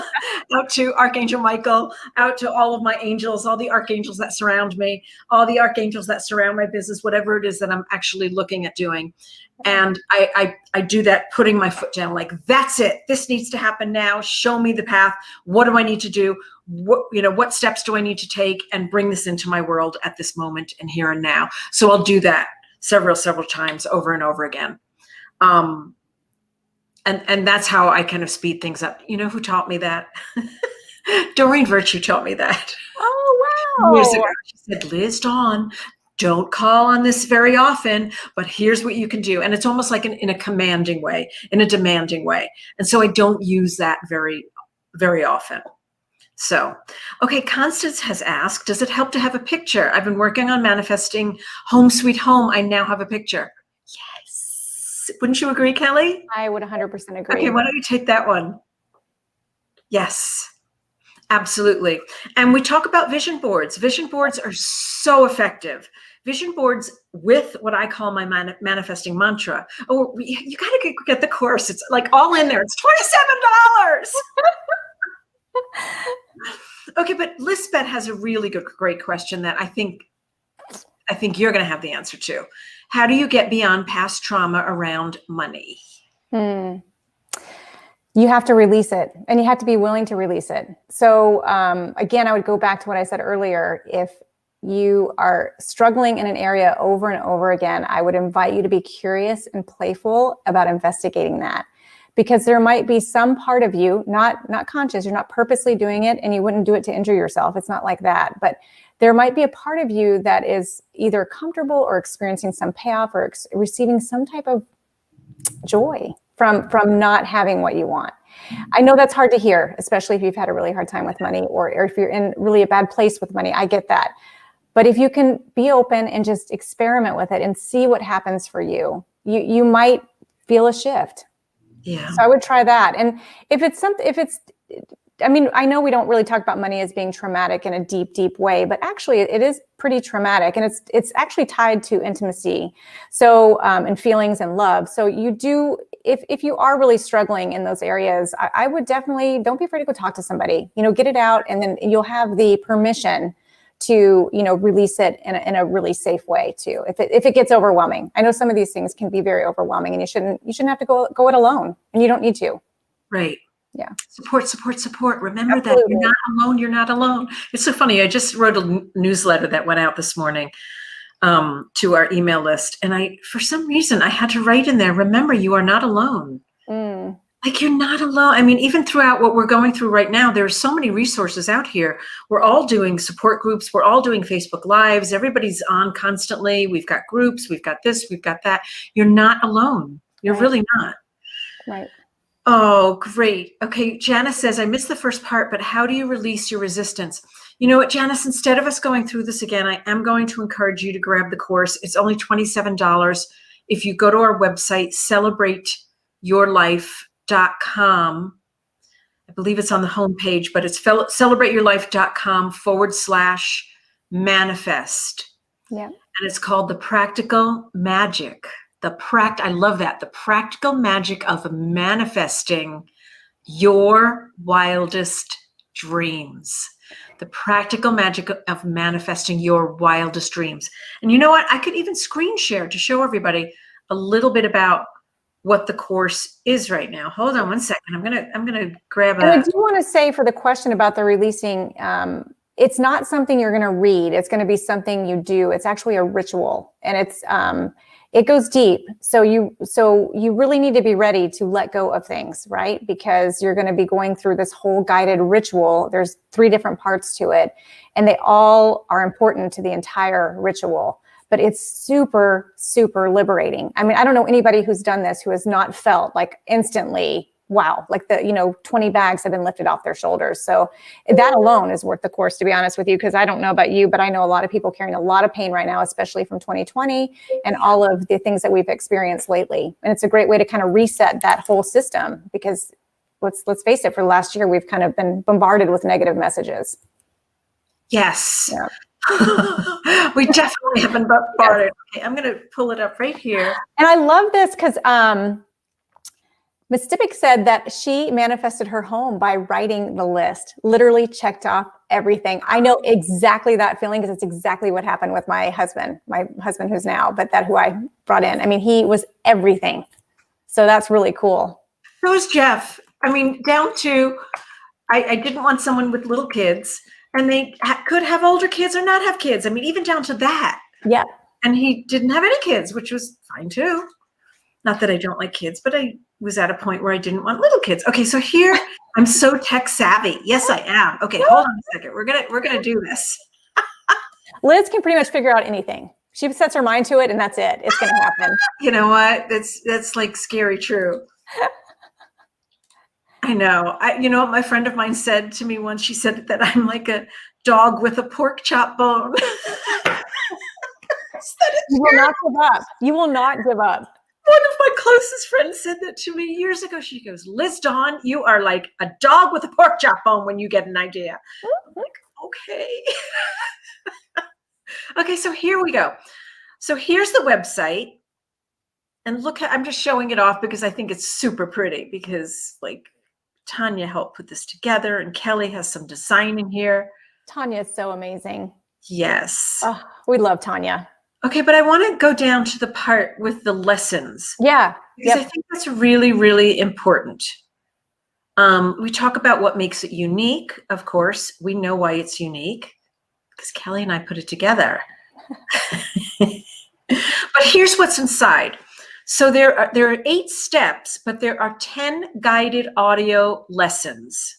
out to Archangel Michael, out to all of my angels, all the archangels that surround me, all the archangels that surround my business, whatever it is that I'm actually looking at doing. And I do that, putting my foot down, like, that's it. This needs to happen now. Show me the path. What do I need to do? What steps do I need to take and bring this into my world at this moment and here and now? So I'll do that several times over and over again. And that's how I kind of speed things up. You know who taught me that? Doreen Virtue taught me that. Oh, wow. Years ago. She said, Liz Dawn, don't call on this very often, but here's what you can do. And it's almost like in a commanding way, in a demanding way. And so I don't use that very, very often. So, okay, Constance has asked, does it help to have a picture? I've been working on manifesting home sweet home. I now have a picture. Yes. Wouldn't you agree, Kelly? I would 100% agree. Okay, why don't you take that one? Yes, absolutely. And we talk about vision boards. Vision boards are so effective. Vision boards with what I call my manifesting mantra. Oh, you got to get the course. It's like all in there. It's $27. Okay, but Lisbeth has a really great question that I think you're going to have the answer to. How do you get beyond past trauma around money? You have to release it, and you have to be willing to release it. So again, I would go back to what I said earlier. If you are struggling in an area over and over again, I would invite you to be curious and playful about investigating that. Because there might be some part of you, not conscious, you're not purposely doing it, and you wouldn't do it to injure yourself. It's not like that. But there might be a part of you that is either comfortable or experiencing some payoff or receiving some type of joy from not having what you want. I know that's hard to hear, especially if you've had a really hard time with money, or if you're in really a bad place with money. I get that. But if you can be open and just experiment with it and see what happens for you, you might feel a shift. Yeah. So I would try that. And I mean, I know we don't really talk about money as being traumatic in a deep, deep way, but actually it is pretty traumatic, and it's actually tied to intimacy. So, and feelings and love. So you do, if you are really struggling in those areas, I would definitely, don't be afraid to go talk to somebody, get it out, and then you'll have the permission to, release it in a really safe way too. If it gets overwhelming. I know some of these things can be very overwhelming, and you shouldn't have to go it alone, and you don't need to. Right. Yeah. Support. Remember Absolutely. that you're not alone. You're not alone. It's so funny. I just wrote a newsletter that went out this morning to our email list. And for some reason, I had to write in there, remember, you are not alone. Like, you're not alone. I mean, even throughout what we're going through right now, there's so many resources out here. We're all doing support groups. We're all doing Facebook Lives. Everybody's on constantly. We've got groups. We've got this. We've got that. You're not alone. You're really not. Right. Oh, great. Okay, Janice says, I missed the first part, but how do you release your resistance? You know what, Janice, instead of us going through this again, I am going to encourage you to grab the course. It's only $27. If you go to our website, celebrateyourlife.com, I believe it's on the homepage, but it's celebrateyourlife.com/manifest. Yeah. And it's called The Practical Magic. I love that. The practical magic of manifesting your wildest dreams. The practical magic of manifesting your wildest dreams. And you know what? I could even screen share to show everybody a little bit about what the course is right now. Hold on one second. I'm gonna grab And I do want to say for the question about the releasing, it's not something you're going to read. It's going to be something you do. It's actually a ritual, and it goes deep. So you really need to be ready to let go of things, right? Because you're going to be going through this whole guided ritual. There's 3 different parts to it, and they all are important to the entire ritual. But it's super, super liberating. I mean, I don't know anybody who's done this who has not felt like instantly, wow, like 20 bags have been lifted off their shoulders. So that alone is worth the course, to be honest with you, because I don't know about you, but I know a lot of people carrying a lot of pain right now, especially from 2020 and all of the things that we've experienced lately. And it's a great way to kind of reset that whole system, because let's face it, for the last year, we've kind of been bombarded with negative messages. Yes. Yeah. We definitely have been bombarded. Okay, I'm going to pull it up right here. And I love this because Ms. Stippick said that she manifested her home by writing the list, literally checked off everything. I know exactly that feeling because it's exactly what happened with my husband who's now, but who I brought in. I mean, he was everything. So that's really cool. So is Jeff. I mean, down to, I didn't want someone with little kids, and they could have older kids or not have kids. I mean, even down to that. Yeah. And he didn't have any kids, which was fine too. Not that I don't like kids, but I was at a point where I didn't want little kids. Okay, so here I'm so tech savvy. Yes, I am. Okay, hold on a second. We're gonna do this. Liz can pretty much figure out anything. She sets her mind to it, and that's it. It's gonna happen. You know what? That's like scary true. I know. You know what my friend of mine said to me once? She said that I'm like a dog with a pork chop bone. You will not give up. You will not give up. One of my closest friends said that to me years ago. She goes, Liz Dawn, you are like a dog with a pork chop bone when you get an idea. I'm like, okay. Okay, so here we go. So here's the website. And look, I'm just showing it off because I think it's super pretty, because like Tanya helped put this together and Kelly has some design in here. Tanya is so amazing. Yes. Oh, we love Tanya. Okay, but I want to go down to the part with the lessons. Yeah. Because I think that's really, really important. We talk about what makes it unique. Of course, we know why it's unique because Kelly and I put it together. But here's what's inside. So there are 8 steps, but there are 10 guided audio lessons.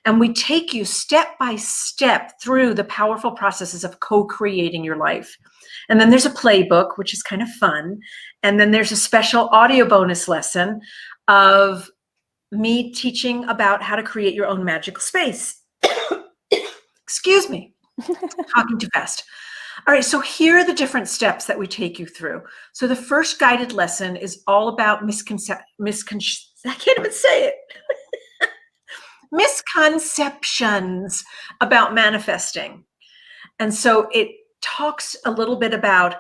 And we take you step by step through the powerful processes of co-creating your life. And then there's a playbook, which is kind of fun. And then there's a special audio bonus lesson of me teaching about how to create your own magical space. Excuse me, talking too fast. All right, so here are the different steps that we take you through. So the first guided lesson is all about I can't even say it. Misconceptions about manifesting. And so it talks a little bit about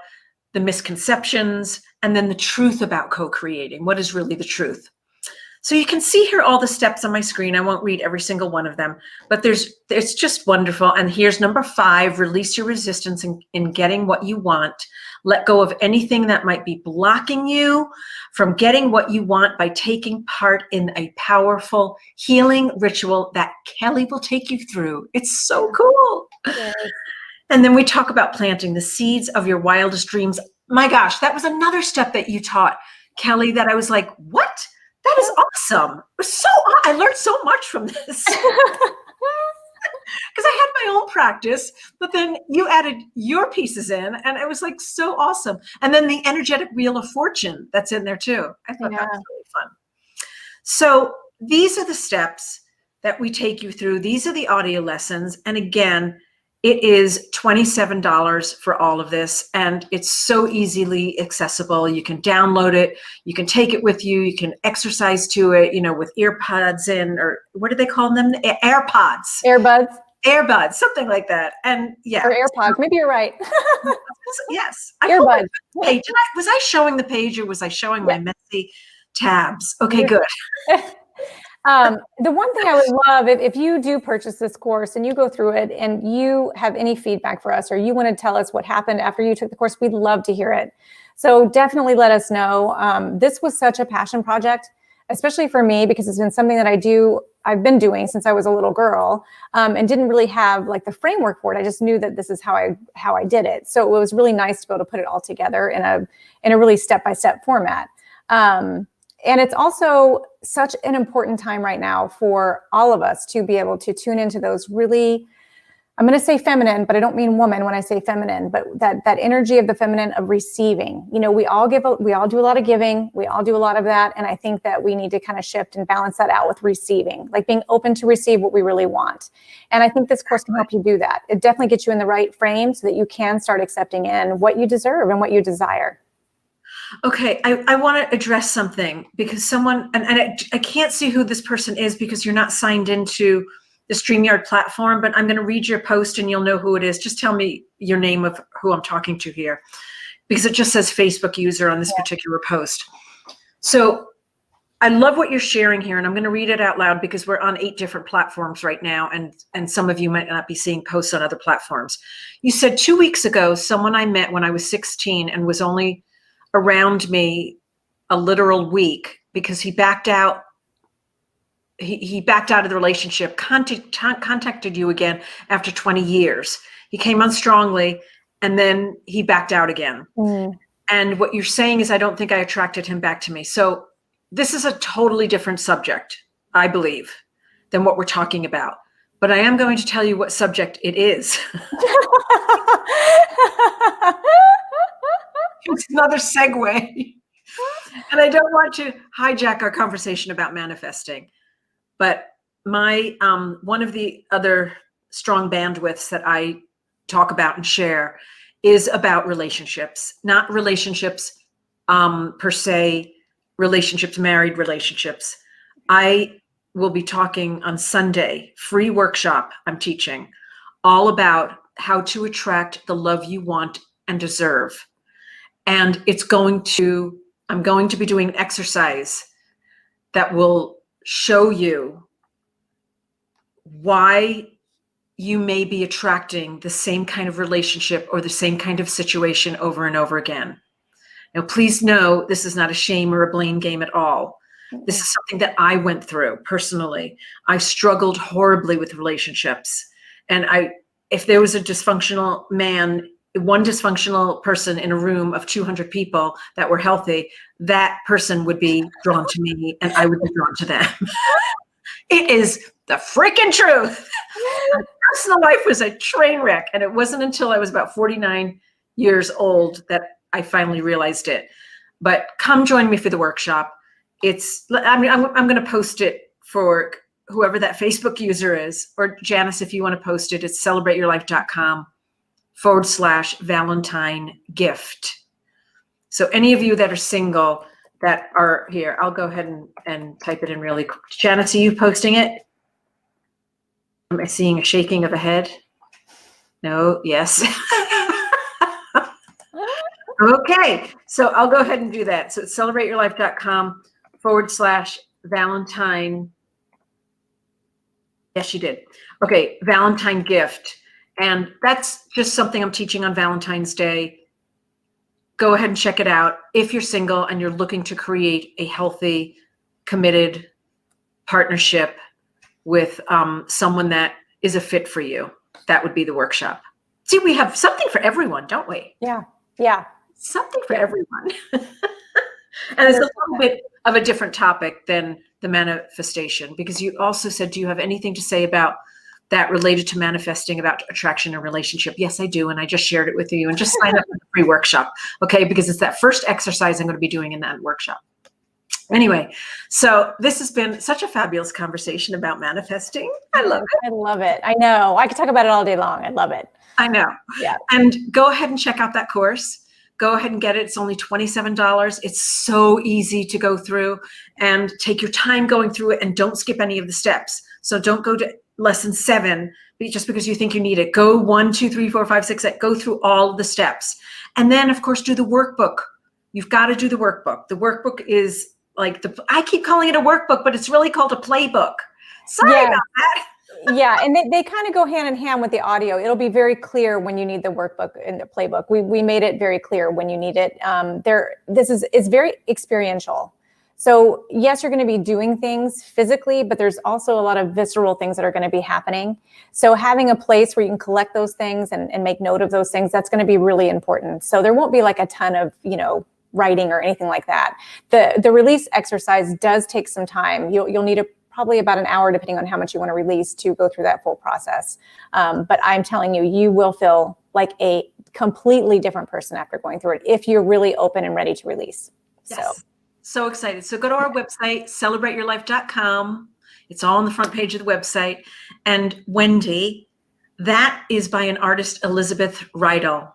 the misconceptions and then the truth about co-creating. What is really the truth? So you can see here all the steps on my screen. I won't read every single one of them, but it's just wonderful. And here's number 5, release your resistance in getting what you want. Let go of anything that might be blocking you from getting what you want by taking part in a powerful healing ritual that Kelly will take you through. It's so cool. Yes. And then we talk about planting the seeds of your wildest dreams. My gosh, that was another step that you taught, Kelly, that I was like, what? That is awesome. It was I learned so much from this. Because I had my own practice, but then you added your pieces in, and it was like so awesome. And then the energetic wheel of fortune that's in there too. I thought that was really fun. So these are the steps that we take you through. These are the audio lessons. And again, it is $27 for all of this, and it's so easily accessible. You can download it. You can take it with you. You can exercise to it, with earpods in, or what do they call them? AirPods. Earbuds, something like that. And yeah. Or AirPods. Maybe you're right. Yes. Earbuds. Was I showing the page, or was I showing my messy tabs? Okay, good. The one thing I would love, if you do purchase this course and you go through it and you have any feedback for us, or you want to tell us what happened after you took the course, we'd love to hear it. So definitely let us know. This was such a passion project, especially for me, because it's been something that I've been doing since I was a little girl, and didn't really have like the framework for it. I just knew that this is how I did it. So it was really nice to be able to put it all together in a really step-by-step format. And it's also such an important time right now for all of us to be able to tune into those really, I'm going to say feminine, but I don't mean woman when I say feminine, but that energy of the feminine of receiving. You know, we all do a lot of giving. We all do a lot of that. And I think that we need to kind of shift and balance that out with receiving, like being open to receive what we really want. And I think this course can help you do that. It definitely gets you in the right frame so that you can start accepting in what you deserve and what you desire. Okay, I want to address something because someone, and I can't see who this person is because you're not signed into the StreamYard platform, but I'm going to read your post and you'll know who it is. Just tell me your name of who I'm talking to here, because it just says Facebook user on this particular post. So I love what you're sharing here, and I'm going to read it out loud because we're on 8 different platforms right now, and some of you might not be seeing posts on other platforms. You said 2 weeks ago, someone I met when I was 16 and was only around me a literal week because he backed out. He backed out of the relationship, contacted you again after 20 years. He came on strongly and then he backed out again. And what you're saying is, I don't think I attracted him back to me. So this is a totally different subject, I believe, than what we're talking about. But I am going to tell you what subject it is. It's another segue. And I don't want to hijack our conversation about manifesting. But my one of the other strong bandwidths that I talk about and share is about relationships, not relationships per se, relationships, married relationships. I will be talking on Sunday, free workshop I'm teaching, all about how to attract the love you want and deserve. And I'm going to be doing an exercise that will show you why you may be attracting the same kind of relationship or the same kind of situation over and over again. Now, please know this is not a shame or a blame game at all. This is something that I went through personally. I struggled horribly with relationships. And if there was a dysfunctional man, one dysfunctional person in a room of 200 people that were healthy, that person would be drawn to me and I would be drawn to them. It is the freaking truth. My personal life was a train wreck. And it wasn't until I was about 49 years old that I finally realized it. But come join me for the workshop. I'm going to post it for whoever that Facebook user is, or Janice, if you want to post it, it's celebrateyourlife.com/Valentine gift. So any of you that are single that are here, I'll go ahead and type it in really quick. Janice, are you posting it? Am I seeing a shaking of a head? No, yes. Okay, so I'll go ahead and do that. So it's celebrateyourlife.com/Valentine. Yes, you did. Okay, Valentine gift. And that's just something I'm teaching on Valentine's Day. Go ahead and check it out. If you're single and you're looking to create a healthy, committed partnership with someone that is a fit for you, that would be the workshop. See, we have something for everyone, don't we? Yeah. Yeah. Something for everyone. And it's a little bit of a different topic than the manifestation, because you also said, do you have anything to say about that related to manifesting, about attraction and relationship? Yes, I do. And I just shared it with you. And just sign up for the free workshop. Okay. Because it's that first exercise I'm going to be doing in that workshop. Anyway, so this has been such a fabulous conversation about manifesting. I love it. I love it. I know. I could talk about it all day long. I love it. I know. Yeah. And go ahead and check out that course. Go ahead and get it. It's only $27. It's so easy to go through, and take your time going through it, and don't skip any of the steps. So don't go to lesson 7 just because you think you need it. Go 1, 2, 3, 4, 5, 6, 8. Go through all the steps. And then, of course, do the workbook. You've got to do the workbook. The workbook is like I keep calling it a workbook, but it's really called a playbook. Sorry Yeah. about that. Yeah, and they kind of go hand in hand with the audio. It'll be very clear when you need the workbook and the playbook. We made it very clear when you need it. It's very experiential. So yes, you're going to be doing things physically, but there's also a lot of visceral things that are going to be happening. So having a place where you can collect those things and make note of those things, that's going to be really important. So there won't be like a ton of, writing or anything like that. The release exercise does take some time. You'll need probably about an hour, depending on how much you want to release, to go through that full process. But I'm telling you, you will feel like a completely different person after going through it if you're really open and ready to release. Yes. So excited. So go to our website, celebrateyourlife.com. It's all on the front page of the website. And Wendy, that is by an artist, Elizabeth Rydell,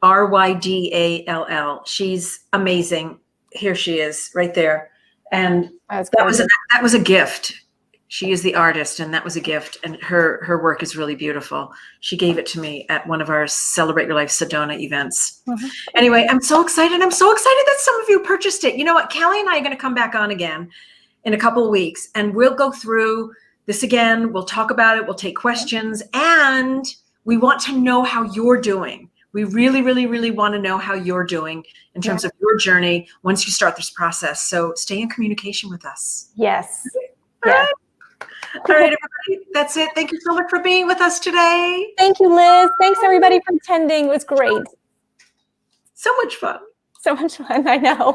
Rydall. She's amazing. Here she is right there. And that was a gift. She is the artist, and that was a gift. And her work is really beautiful. She gave it to me at one of our Celebrate Your Life Sedona events. Mm-hmm. Anyway, I'm so excited. I'm so excited that some of you purchased it. You know what? Callie and I are going to come back on again in a couple of weeks, and we'll go through this again. We'll talk about it. We'll take questions, and we want to know how you're doing. We really, really, really want to know how you're doing in terms of your journey once you start this process. So stay in communication with us. Yes. All right. All right, everybody. That's it. Thank you so much for being with us today. Thank you, Liz. Thanks, everybody, for attending. It was great. So much fun. So much fun. I know.